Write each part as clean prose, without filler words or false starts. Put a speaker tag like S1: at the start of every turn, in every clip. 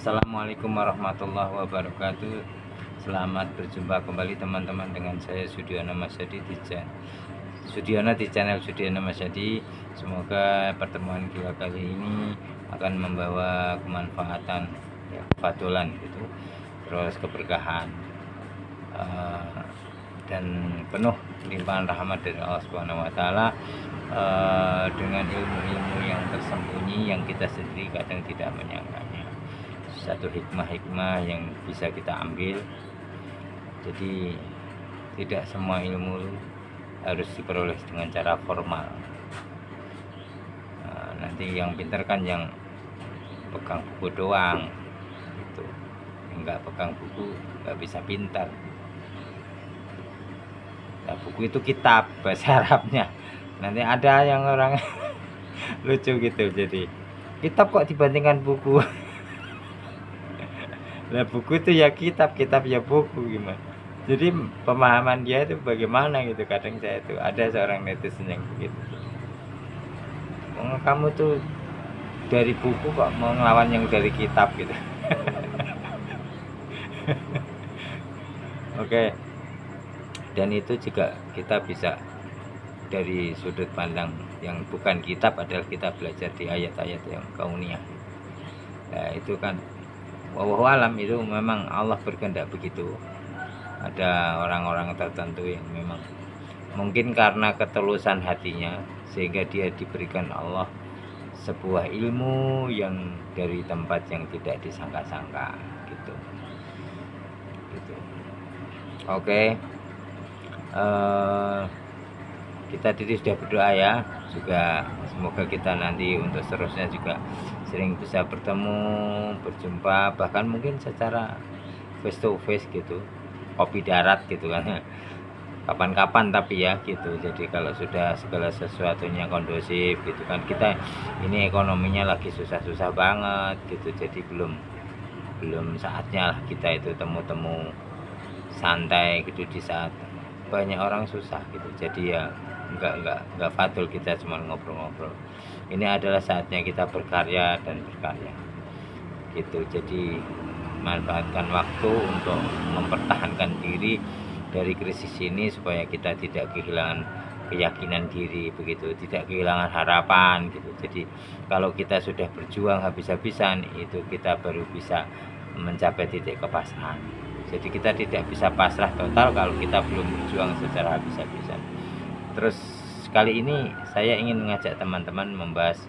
S1: Assalamualaikum warahmatullahi wabarakatuh. Selamat berjumpa kembali teman-teman dengan saya Sudiono Masyadi di channel Sudiono Masyadi. Semoga pertemuan kita kali ini akan membawa kemanfaatan, ya, kefadulan gitu, terus keberkahan, dan penuh limpahan rahmat dari Allah Subhanahu wa taala, dengan ilmu-ilmu yang tersembunyi yang kita sendiri kadang tidak menyangkanya. Satu hikmah-hikmah yang bisa kita ambil. Jadi tidak semua ilmu harus diperoleh dengan cara formal. Nanti yang pintar kan yang pegang buku doang gitu. Enggak pegang buku nggak bisa pintar. Nah, buku itu kitab bahasa Arabnya. Nanti ada yang orang lucu gitu, jadi kitab kok dibandingkan buku. Nah, buku itu ya kitab ya buku, gimana? Jadi pemahaman dia itu bagaimana gitu. Kadang saya itu ada seorang netizen yang begitu. Kamu tuh dari buku kok mau ngelawan yang dari kitab gitu. Oke. Dan itu juga kita bisa dari sudut pandang yang bukan kitab, adalah kita belajar di ayat-ayat yang kauniyah. Nah, itu kan wallahu alam, itu memang Allah berkehendak begitu. Ada orang-orang tertentu yang memang mungkin karena ketulusan hatinya sehingga dia diberikan Allah sebuah ilmu yang dari tempat yang tidak disangka-sangka gitu. Oke. Kita tadi sudah berdoa ya, juga semoga kita nanti untuk seterusnya juga sering bisa bertemu, berjumpa, bahkan mungkin secara face to face gitu, kopi darat gitu kan, kapan-kapan tapi ya gitu. Jadi kalau sudah segala sesuatunya kondusif gitu kan, kita ini ekonominya lagi susah-susah banget gitu, jadi belum saatnya lah kita itu temu-temu santai gitu di saat banyak orang susah gitu. Jadi ya enggak fadul kita cuma ngobrol-ngobrol. Ini adalah saatnya kita berkarya dan berkarya gitu. Jadi manfaatkan waktu untuk mempertahankan diri dari krisis ini supaya kita tidak kehilangan keyakinan diri begitu, tidak kehilangan harapan gitu. Jadi kalau kita sudah berjuang habis-habisan, itu kita baru bisa mencapai titik kepastian. Jadi kita tidak bisa pasrah total kalau kita belum berjuang secara habis-habisan. Terus kali ini saya ingin mengajak teman-teman membahas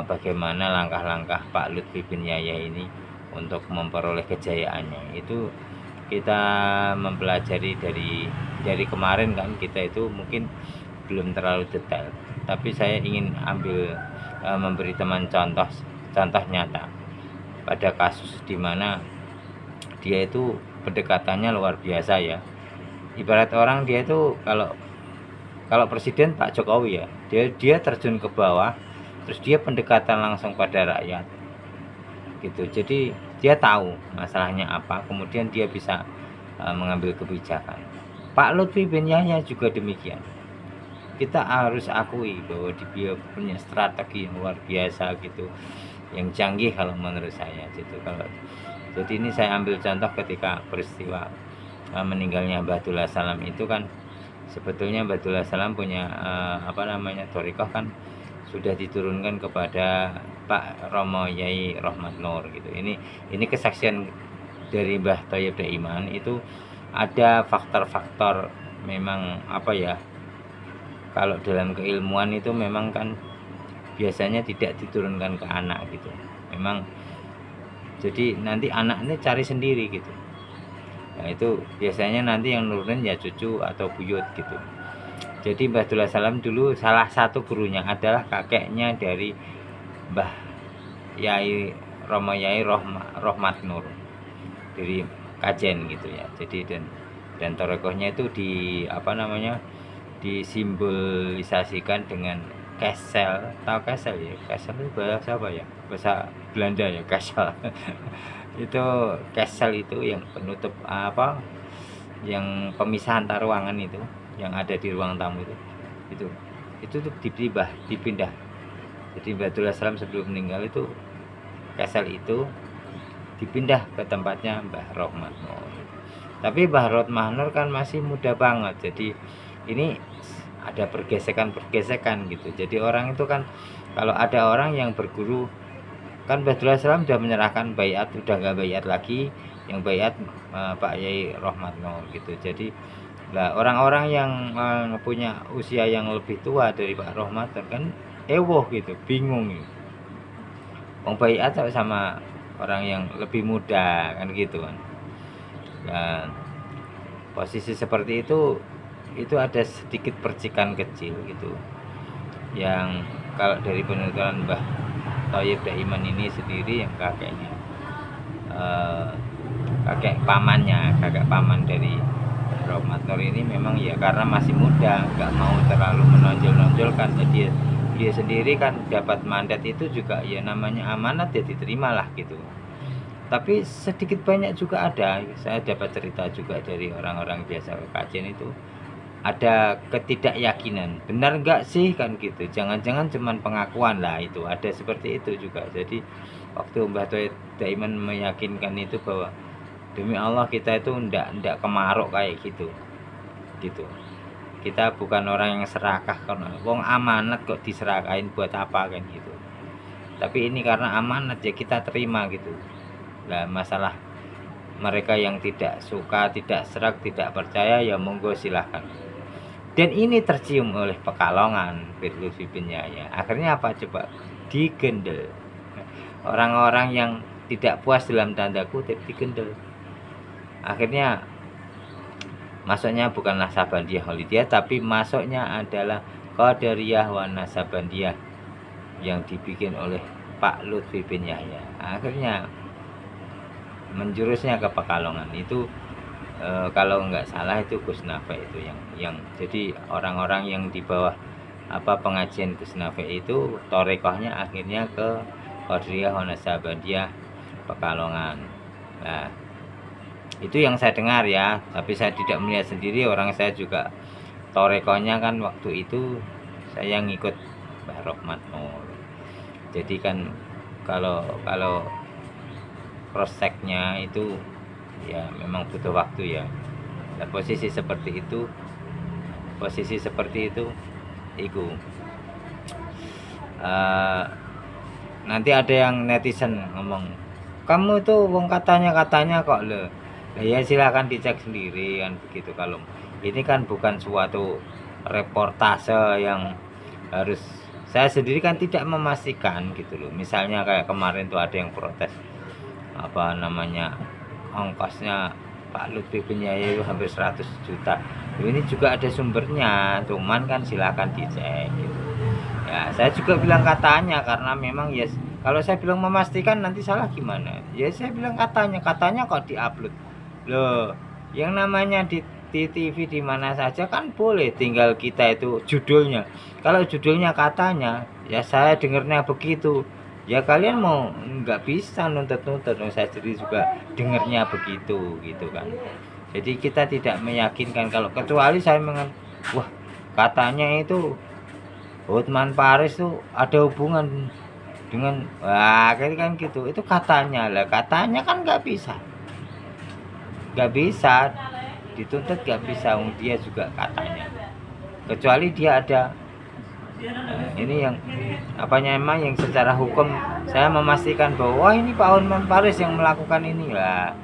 S1: bagaimana langkah-langkah Pak Lutfi bin Yahya ini untuk memperoleh kejayaannya. Itu kita mempelajari dari kemarin kan, kita itu mungkin belum terlalu detail, tapi saya ingin memberi teman contoh nyata pada kasus di mana dia itu pendekatannya luar biasa ya. Ibarat orang dia itu kalau presiden Pak Jokowi ya, dia terjun ke bawah, terus dia pendekatan langsung pada rakyat gitu. Jadi dia tahu masalahnya apa, kemudian dia bisa mengambil kebijakan. Pak Lutfi bin Yahya juga demikian. Kita harus akui bahwa dia punya strategi yang luar biasa gitu, yang canggih kalau menurut saya gitu. Jadi ini saya ambil contoh ketika peristiwa meninggalnya Bahdullah Salam itu kan, sebetulnya Bahdullah Salam punya thorikoh kan sudah diturunkan kepada Pak Romo Yai Rohmat Nur gitu. Ini kesaksian dari Mbah Thayyib Daiman. Itu ada faktor-faktor memang kalau dalam keilmuan itu memang kan biasanya tidak diturunkan ke anak gitu. Memang jadi nanti anak ini cari sendiri gitu. Nah, itu biasanya nanti yang nurunin ya cucu atau buyut gitu. Jadi Bahdullah Salam dulu salah satu gurunya adalah kakeknya dari Mbah Yai Romo Yai Rohmat Nur dari Kajen gitu ya. Jadi dan thorikohnya itu disimbolisasikan dengan kesel. Tahu kesel ya? Kesel itu bahasa apa ya? Bahasa Belanda ya, kesel. Itu kesel itu yang penutup yang pemisah antar ruangan itu, yang ada di ruang tamu itu tuh dipindah. Jadi Bahdullah Salam sebelum meninggal itu kesel itu dipindah ke tempatnya Mbah Rohmat Nur. Tapi Mbah Rohmat Nur kan masih muda banget, jadi ini ada pergesekan gitu. Jadi orang itu kan kalau ada orang yang berguru, kan Bahdullah Salam sudah menyerahkan baiat, udah nggak baiat lagi, yang baiat Pak Yai Rohmat Nur gitu. Jadi lah orang-orang yang punya usia yang lebih tua dari Pak Rohmat Nur kan ewoh gitu, bingung gitu. Wong baiat sama orang yang lebih muda kan gitu kan. Dan posisi seperti itu ada sedikit percikan kecil gitu, yang kalau dari penuturan Mbah Thayyib Daiman ini sendiri, yang kakeknya kakek paman dari Rohmat Nur ini memang ya karena masih muda, nggak mau terlalu menonjol-nonjolkan, jadi dia sendiri kan dapat mandat itu juga ya namanya amanat ya diterimalah gitu. Tapi sedikit banyak juga ada, saya dapat cerita juga dari orang-orang biasa kajian itu, ada ketidakyakinan, benar nggak sih kan gitu, jangan-jangan cuman pengakuan lah, itu ada seperti itu juga. Jadi waktu Mbah Thayyib Daiman meyakinkan itu bahwa demi Allah kita itu ndak kemaruk kayak gitu, kita bukan orang yang serakah, karena wong amanat kok diserakain buat apa kan gitu, tapi ini karena amanat ya kita terima gitu. Nah, masalah mereka yang tidak suka, tidak serak, tidak percaya ya monggo silahkan. Dan ini tercium oleh Pekalongan, Firly bin Yahya. Akhirnya apa coba? Digendel. Orang-orang yang tidak puas dalam tanda kutip digendel. Akhirnya masuknya bukan Naksabandiyah Khalidiyah, tapi masuknya adalah Qadariyah wa Naksabandiyah yang dibikin oleh Pak Lutfi bin Yahya. Akhirnya menjurusnya ke Pekalongan itu kalau nggak salah itu Gus Nafe itu yang jadi orang-orang yang di bawah pengajian Gus Nafe itu torekohnya akhirnya ke Qadariyah wa Naksabandiyah Pekalongan. Nah itu yang saya dengar ya, tapi saya tidak melihat sendiri, orang saya juga torekohnya kan waktu itu saya ngikut Mbah Rohmat Nur. Jadi kan kalau proseknya itu ya memang butuh waktu ya. Nah, posisi seperti itu itu nanti ada yang netizen ngomong, kamu itu wong katanya kok le. Ya silakan dicek sendiri kan begitu. Kalau ini kan bukan suatu reportase yang harus saya sendiri kan tidak memastikan gitu loh. Misalnya kayak kemarin tuh ada yang protes ongkosnya Pak Lutfi bin Yahya itu hampir 100 juta. Ini juga ada sumbernya, cuman kan silakan dicek gitu. Ya saya juga bilang katanya, karena memang ya kalau saya bilang memastikan nanti salah gimana. Ya saya bilang katanya kok diupload loh, yang namanya di TV di mana saja kan boleh, tinggal kita itu judulnya. Kalau judulnya katanya ya saya dengarnya begitu, ya kalian mau nggak bisa nuntut, saya sendiri juga dengarnya begitu gitu kan. Jadi kita tidak meyakinkan, kalau kecuali saya wah katanya itu Hotman Paris tuh ada hubungan dengan kayak kan gitu, itu katanya lah, katanya kan nggak bisa dituntut, nggak bisa, dia juga katanya, kecuali dia ada ini yang emang yang secara hukum saya memastikan bahwa ini Pak Hotman Paris yang melakukan ini lah.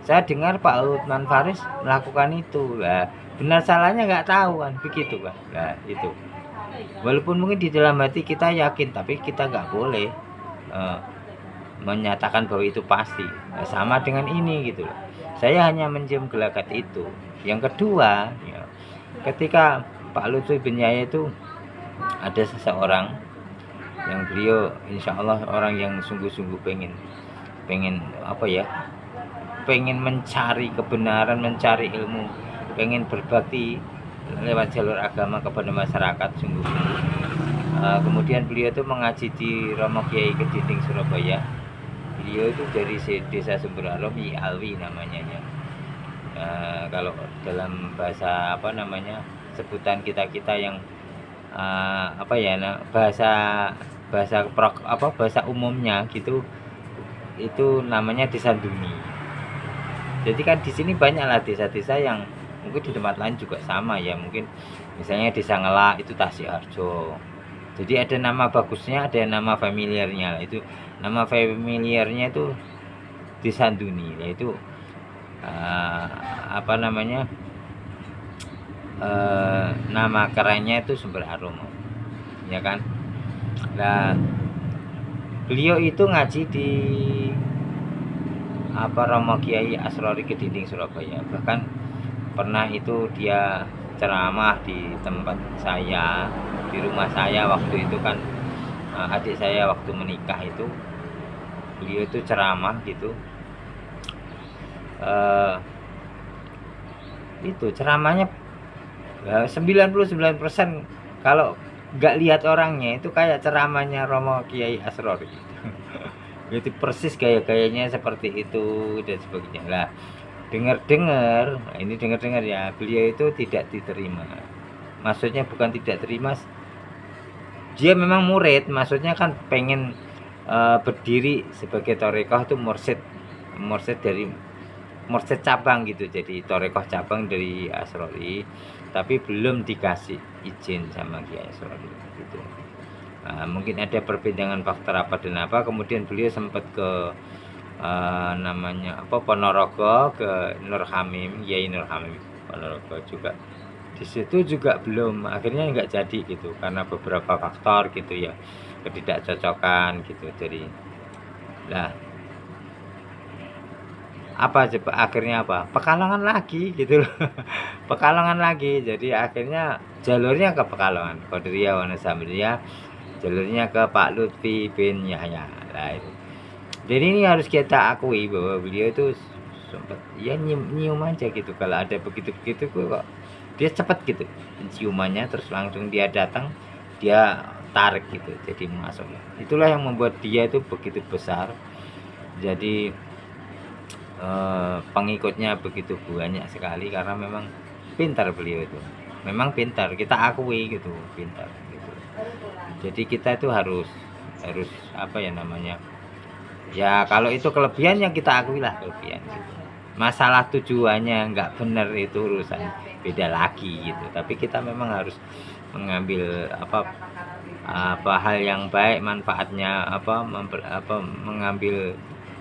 S1: Saya dengar Pak Hotman Paris melakukan itu lah, benar salahnya nggak tahu kan begitu kan. Nah itu walaupun mungkin di dalam hati kita yakin, tapi kita nggak boleh menyatakan bahwa itu pasti. Nah, sama dengan ini gitu loh. Saya hanya mencium gelagat itu. Yang kedua ya, ketika Pak Lutfi bin Yahya itu ada seseorang yang beliau insya Allah orang yang sungguh-sungguh pengen pengen mencari kebenaran, mencari ilmu, pengen berbakti lewat jalur agama kepada masyarakat sungguh-sungguh. Kemudian beliau itu mengaji di Romo Kiai Kedinding Surabaya. Beliau itu dari desa Sumber Arom, Alwi namanya ya. Kalau dalam bahasa sebutan kita yang bahasa umumnya gitu, itu namanya Desa Duni. Jadi kan di sini banyaklah desa-desa yang mungkin di tempat lain juga sama ya, mungkin misalnya Desa Ngelak itu Tasik-Harjo. Jadi ada nama bagusnya, ada nama familiarnya. Itu nama familiarnya itu Desa Duni, yaitu apa namanya, nama kerennya itu Sumber Aromo, ya kan. Nah, beliau itu ngaji di Romo Kiai Asrori Kedinding Surabaya. Bahkan pernah itu dia ceramah di tempat saya, di rumah saya waktu itu kan, adik saya waktu menikah itu beliau itu ceramah gitu. Itu ceramahnya 99% kalau nggak lihat orangnya itu kayak ceramahnya Romo Kiai Asrori. Itu persis gaya-gayanya seperti itu dan sebagainya. Lah, dengar-dengar, ini dengar-dengar ya, beliau itu tidak diterima. Maksudnya bukan tidak terima, dia memang murid, maksudnya kan pengen berdiri sebagai torekoh itu mursyid cabang gitu, jadi torekoh cabang dari Asrori, tapi belum dikasih izin sama Kiai Asrori gitu. Mungkin ada perbedaan faktor apa dan apa, kemudian beliau sempat ke namanya Ponorogo, ke Nur Hamim, Yai Nur Hamim Ponorogo juga. Di situ juga belum, akhirnya nggak jadi gitu karena beberapa faktor gitu ya, ketidakcocokan gitu. Jadi lah, akhirnya Pekalongan lagi gitu loh. Pekalongan lagi, jadi akhirnya jalurnya ke Pekalongan, Qadiriyah Wonosamria, jalurnya ke Pak Lutfi bin Yahya. Nah, itu. Jadi ini harus kita akui bahwa beliau itu sempat ya nyium aja gitu, kalau ada begitu-begitu kok dia cepat gitu ciumannya, terus langsung dia datang, dia tarik gitu, jadi masuk. Itulah yang membuat dia itu begitu besar, jadi pengikutnya begitu banyak sekali, karena memang pintar beliau itu, memang pintar, kita akui gitu, pintar gitu. Jadi kita itu harus apa ya namanya ya, kalau itu kelebihannya kita akui lah kelebihan gitu. Masalah tujuannya nggak benar itu urusan beda lagi gitu, tapi kita memang harus mengambil apa hal yang baik, manfaatnya mengambil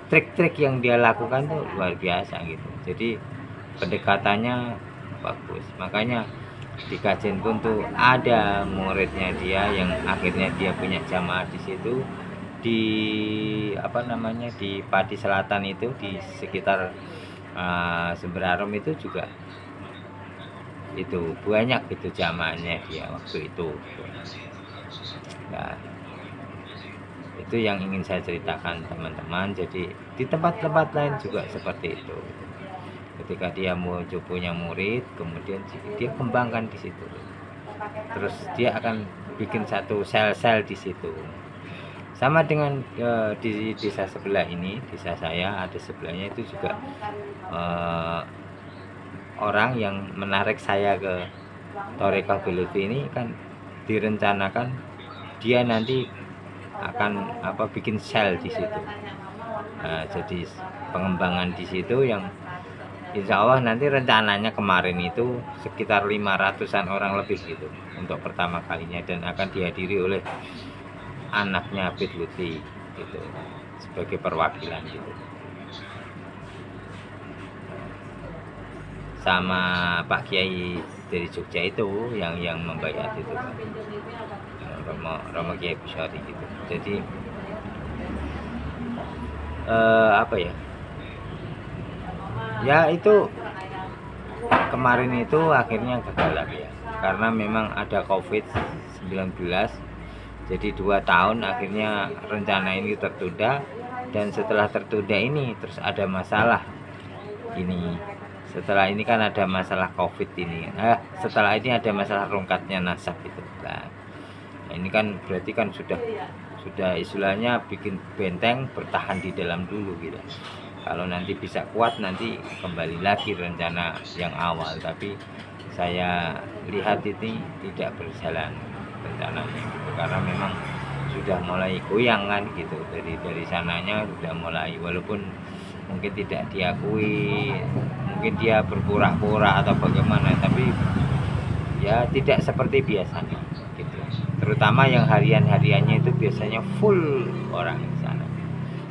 S1: trik-trik yang dia lakukan tuh luar biasa gitu. Jadi pendekatannya bagus, makanya di Kajen pun tuh ada muridnya dia yang akhirnya dia punya jamaah di situ, di di Pati Selatan itu, di sekitar Sumber Arom itu juga itu banyak itu jamaahnya dia waktu itu. Nah, itu yang ingin saya ceritakan teman-teman. Jadi di tempat-tempat lain juga seperti itu. Ketika dia mau punya murid, kemudian dia kembangkan di situ. Terus dia akan bikin satu sel-sel di situ. Sama dengan di desa sebelah ini, desa saya ada sebelahnya itu juga orang yang menarik saya ke Torekoh Beluti ini kan direncanakan dia nanti akan bikin sel di situ. Jadi pengembangan di situ yang insya Allah nanti rencananya kemarin itu sekitar 500-an orang lebih gitu untuk pertama kalinya, dan akan dihadiri oleh anaknya Habib Lutfi gitu sebagai perwakilan gitu, sama Pak Kiai dari Jogja itu yang membayar itu Romo Kiai Busyari gitu. Jadi ya itu kemarin itu akhirnya gagal lagi ya, karena memang ada COVID-19. Jadi 2 tahun akhirnya rencana ini tertunda, dan setelah tertunda ini terus ada masalah ini. Setelah ini kan ada masalah COVID ini. Setelah ini ada masalah rungkatnya nasab itu. Nah, ini kan berarti kan sudah istilahnya bikin benteng, bertahan di dalam dulu gitu. Kalau nanti bisa kuat, nanti kembali lagi rencana yang awal. Tapi saya lihat ini tidak berjalan rencananya gitu, karena memang sudah mulai goyang kan gitu, dari sananya sudah mulai, walaupun mungkin tidak diakui, mungkin dia berpura-pura atau bagaimana, tapi ya tidak seperti biasanya gitu. Terutama yang hariannya itu biasanya full orang di sana.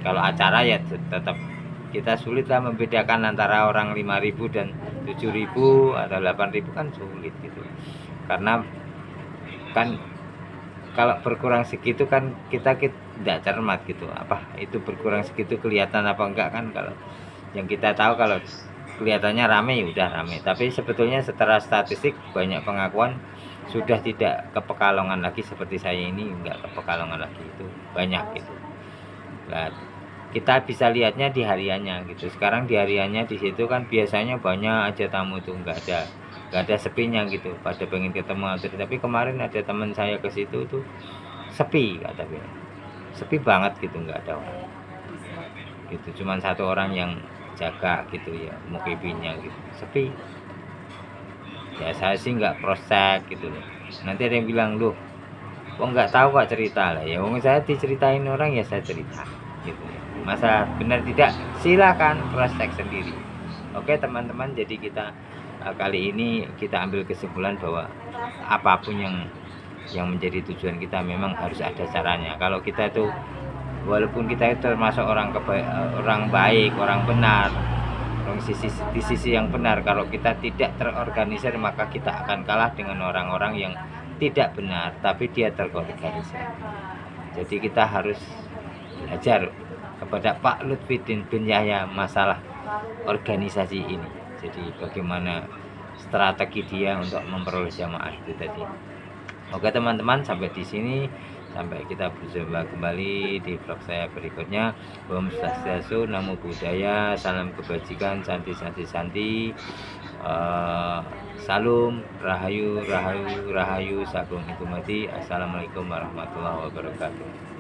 S1: Kalau acara ya tetap kita sulit lah membedakan antara orang 5.000 dan 7.000 atau 8.000, kan sulit gitu. Karena kan kalau berkurang segitu kan kita tidak cermat gitu, apa itu berkurang segitu kelihatan apa enggak kan. Kalau yang kita tahu kalau kelihatannya rame ya udah rame, tapi sebetulnya secara statistik banyak pengakuan sudah tidak ke Pekalongan lagi, seperti saya ini enggak ke Pekalongan lagi, itu banyak gitu. Nah, kita bisa lihatnya di hariannya gitu. Sekarang di hariannya di situ kan biasanya banyak aja tamu itu, nggak ada sepinya gitu, pada pengen ketemu. Tapi kemarin ada teman saya ke situ tuh sepi katanya, sepi banget gitu, nggak ada orang gitu, cuman satu orang yang jaga gitu ya, mukibinnya gitu, sepi. Ya saya sih nggak prospek gitu loh. Nanti ada yang bilang, loh kok nggak tahu kok cerita lah, ya wong saya diceritain orang ya saya cerita gitu. Masa benar tidak, silakan prospek sendiri. Oke teman-teman, jadi kita kali ini kita ambil kesimpulan bahwa apapun yang menjadi tujuan kita memang harus ada caranya. Kalau kita itu walaupun kita itu termasuk orang baik, orang benar, di sisi yang benar, kalau kita tidak terorganisir maka kita akan kalah dengan orang-orang yang tidak benar tapi dia terorganisir. Jadi kita harus belajar kepada Pak Lutfiddin bin Yahya masalah organisasi ini. Jadi bagaimana strategi dia untuk memperoleh jamaah itu tadi. Oke teman-teman, sampai di sini, sampai kita berjumpa kembali di vlog saya berikutnya. Om Swastiastu, Namo Buddhaya, salam kebajikan, santi. Salam rahayu, sagung itu mati. Assalamualaikum warahmatullahi wabarakatuh.